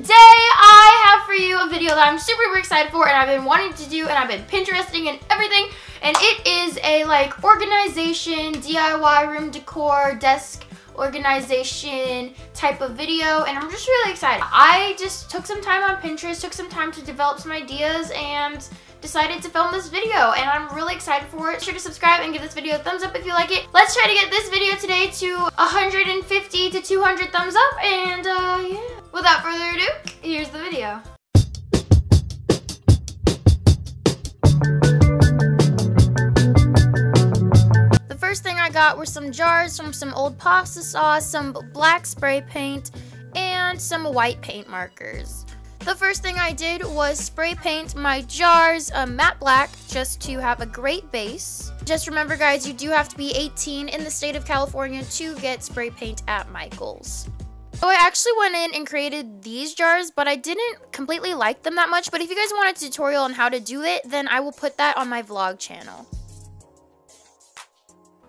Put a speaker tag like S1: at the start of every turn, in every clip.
S1: today I have for you a video that I'm super excited for and I've been wanting to do and I've been Pinteresting and everything. And it is a like organization, DIY room decor, desk organization type of video, and I'm just really excited. I just took some time on Pinterest, took some time to develop some ideas, and decided to film this video, and I'm really excited for it. Be sure to subscribe and give this video a thumbs up if you like it. Let's try to get this video today to 150 to 200 thumbs up, and yeah. Without further ado, here's the video. First thing I got were some jars from some old pasta sauce, some black spray paint, and some white paint markers. The first thing I did was spray paint my jars matte black just to have a great base. Just remember guys, you do have to be 18 in the state of California to get spray paint at Michael's. So I actually went in and created these jars, but I didn't completely like them that much. But if you guys want a tutorial on how to do it, then I will put that on my vlog channel.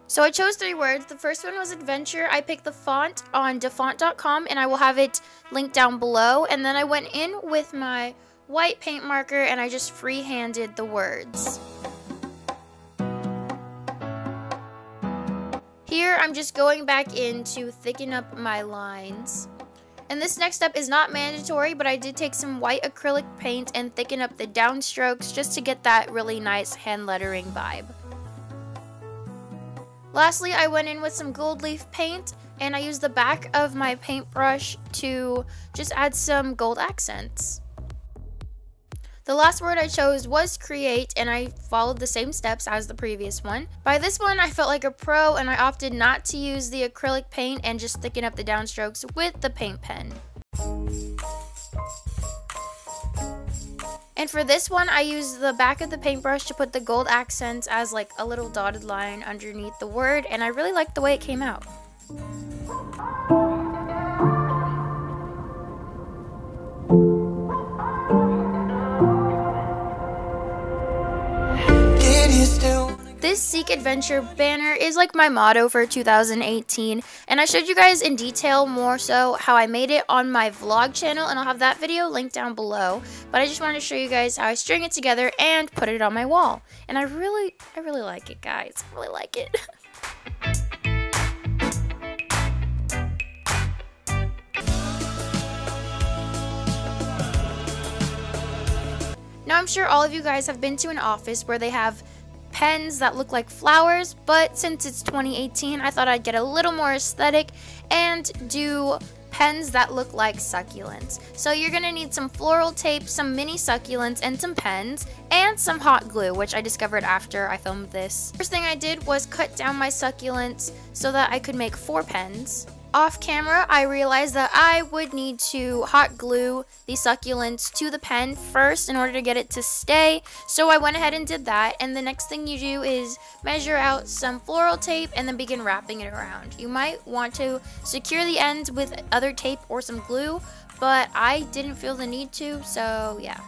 S1: So I chose 3 words. The first one was adventure. I picked the font on defont.com and I will have it linked down below. And then I went in with my white paint marker and I just free-handed the words. Here I'm just going back in to thicken up my lines. And this next step is not mandatory, but I did take some white acrylic paint and thicken up the downstrokes just to get that really nice hand lettering vibe. Lastly, I went in with some gold leaf paint and I used the back of my paintbrush to just add some gold accents. The last word I chose was create, and I followed the same steps as the previous one. By this one, I felt like a pro and I opted not to use the acrylic paint and just thicken up the downstrokes with the paint pen. And for this one, I used the back of the paintbrush to put the gold accents as like a little dotted line underneath the word, and I really liked the way it came out. This Seek Adventure banner is like my motto for 2018, and I showed you guys in detail more so how I made it on my vlog channel, and I'll have that video linked down below. But I just wanted to show you guys how I string it together and put it on my wall, and I really like it, guys. I really like it. Now I'm sure all of you guys have been to an office where they have pens that look like flowers, but since it's 2018, I thought I'd get a little more aesthetic and do pens that look like succulents. So you're gonna need some floral tape, some mini succulents, and some pens, and some hot glue, which I discovered after I filmed this. First thing I did was cut down my succulents so that I could make 4 pens. Off camera, I realized that I would need to hot glue the succulents to the pen first in order to get it to stay. So I went ahead and did that. And the next thing you do is measure out some floral tape and then begin wrapping it around. You might want to secure the ends with other tape or some glue, but I didn't feel the need to, so yeah.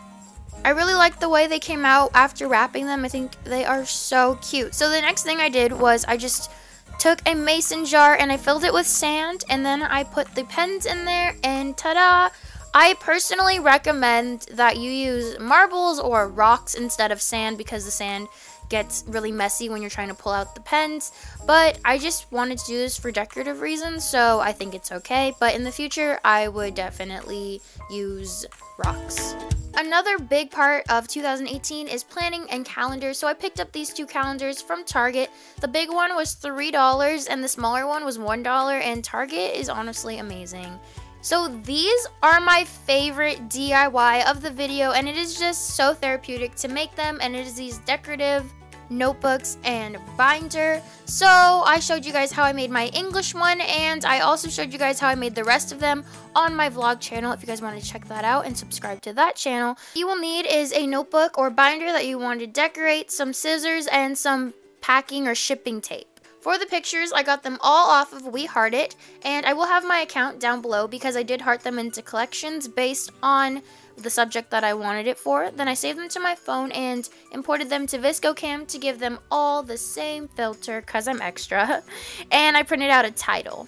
S1: I really like the way they came out after wrapping them. I think they are so cute. So the next thing I did was I just took a mason jar and I filled it with sand, and then I put the pens in there, and ta-da! I personally recommend that you use marbles or rocks instead of sand because the sand gets really messy when you're trying to pull out the pens, but I just wanted to do this for decorative reasons, so I think it's okay. But in the future, I would definitely use rocks. Another big part of 2018 is planning and calendars, so I picked up these 2 calendars from Target. The big one was $3 and the smaller one was $1, and Target is honestly amazing. So these are my favorite DIY of the video, and it is just so therapeutic to make them, and it is these decorative notebooks and binder. So I showed you guys how I made my English one, and I also showed you guys how I made the rest of them on my vlog channel if you guys want to check that out and subscribe to that channel. You will need is a notebook or binder that you want to decorate, some scissors, and some packing or shipping tape. For the pictures, I got them all off of We Heart It, and I will have my account down below because I did heart them into collections based on the subject that I wanted it for. Then I saved them to my phone and imported them to ViscoCam to give them all the same filter because I'm extra, and I printed out a title.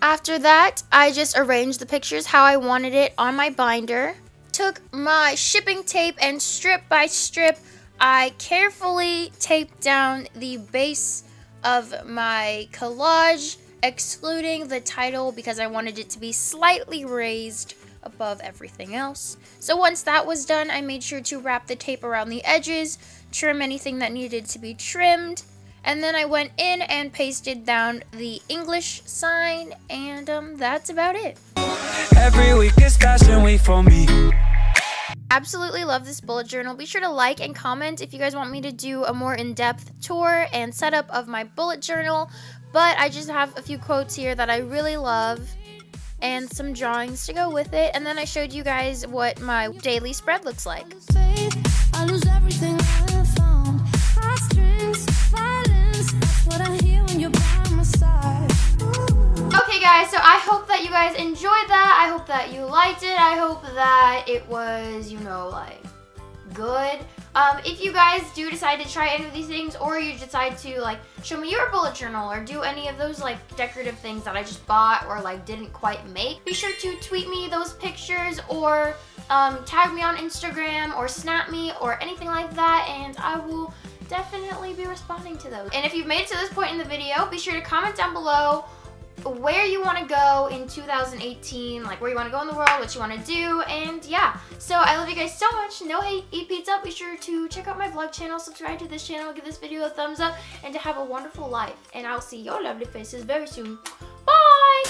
S1: After that, I just arranged the pictures how I wanted it on my binder. Took my shipping tape and strip by strip, I carefully taped down the base of my collage, excluding the title because I wanted it to be slightly raised above everything else. So once that was done, I made sure to wrap the tape around the edges, trim anything that needed to be trimmed, and then I went in and pasted down the English sign, and that's about it.
S2: Every week is fashion week for me.
S1: Absolutely love this bullet journal. Be sure to like and comment if you guys want me to do a more in-depth tour and setup of my bullet journal. But I just have a few quotes here that I really love and some drawings to go with it. And then I showed you guys what my daily spread looks like.
S3: I lose everything I have found. Heartstrings, violence, that's what I hear when you're by my side.
S1: Okay guys, so I hope that you guys enjoyed that. I hope that you liked it. I hope that it was, you know, like, good. If you guys do decide to try any of these things, or you decide to like show me your bullet journal or do any of those like decorative things that I just bought or like didn't quite make, be sure to tweet me those pictures or tag me on Instagram or snap me or anything like that, and I will definitely be responding to those. And if you've made it to this point in the video, be sure to comment down below where you want to go in 2018, like where you want to go in the world, what you want to do, and yeah. So I love you guys so much. No hate, eat pizza. Be sure to check out my vlog channel, subscribe to this channel, give this video a thumbs up, and to have a wonderful life. And I'll see your lovely faces very soon. Bye!